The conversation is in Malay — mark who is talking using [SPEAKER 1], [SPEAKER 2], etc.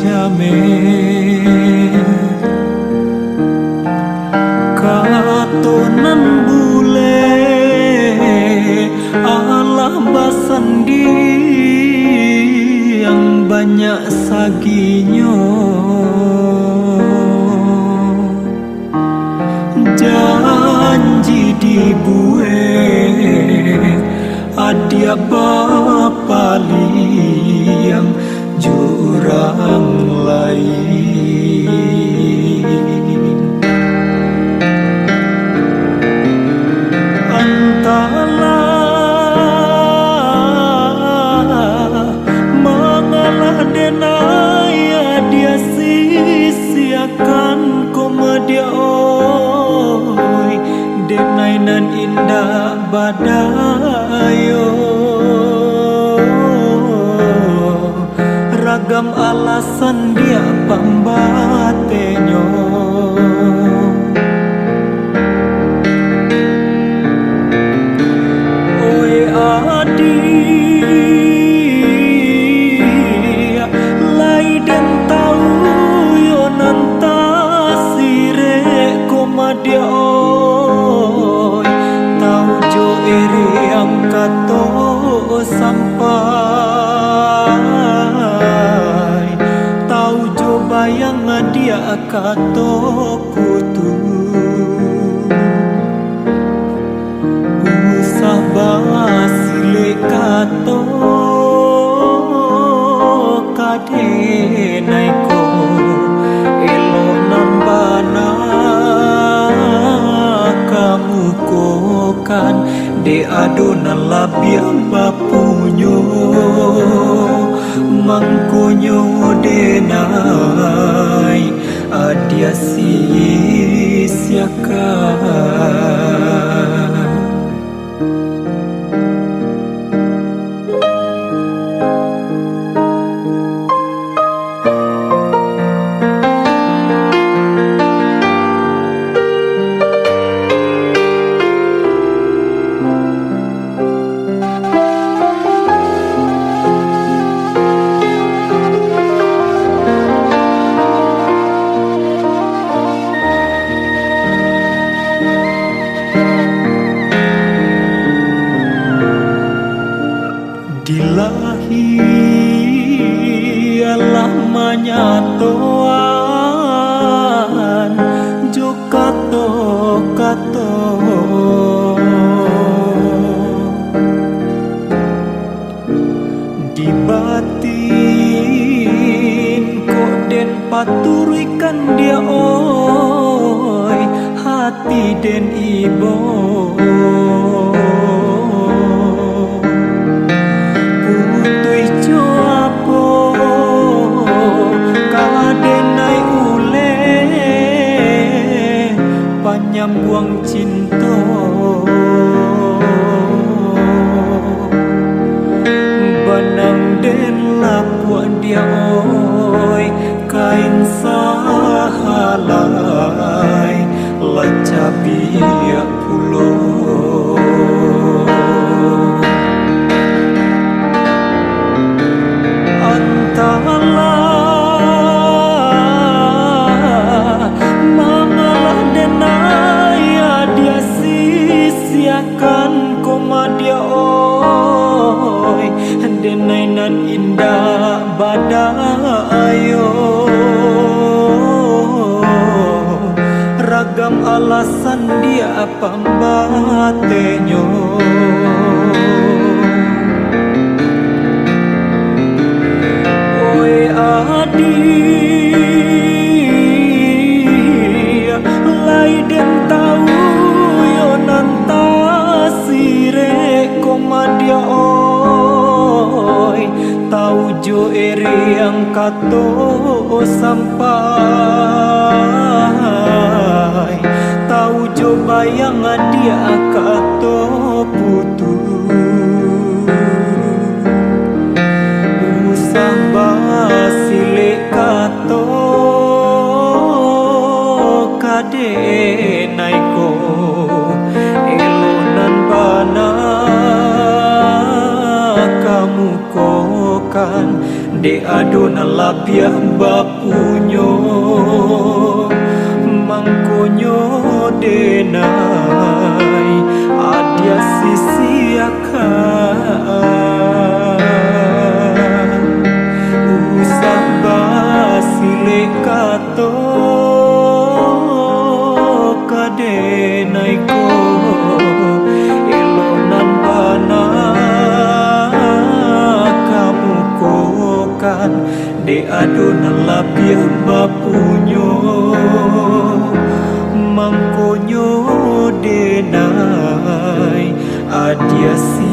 [SPEAKER 1] jame katonan bule alah basandi yang banyak saginyo janji dibuat adia bapali yang jurang lain antara mengalah denaya dia sia-siakan komedia oi denai nan indah badayo ragam alasan dia pambatenyo oi adi lai den tau yo nantasire komadia oi tau jo ere am kato sampai tau jo bayang dia kato putu usah basile kato kade naiko elo nambana kamu kokan de adonan labiang bapunyo mangkonyo denai adia sia-siakan dilahi alah manyatoan jo kato-kato di batin kok den paturikan dia oi hati den ibo buang cinta banang den lapuan dia oi kain sahalai lacabia pulo antara kan komadia oi denai nan indah badayo ragam alasan dia pambatenyo oi adi lai den tau yo nantasire komadia oi tau jo ere yang kato sampai tau jo bayang dia kato putu usah basile kato kade naiko elonan bana kamu kokan de adon lapia bapunyo mangkonyo denai adia sisi akan usah basile kato kadenai ko elonan bana kamu kokan de adon lapia bapunyo mangkonyo denai adia si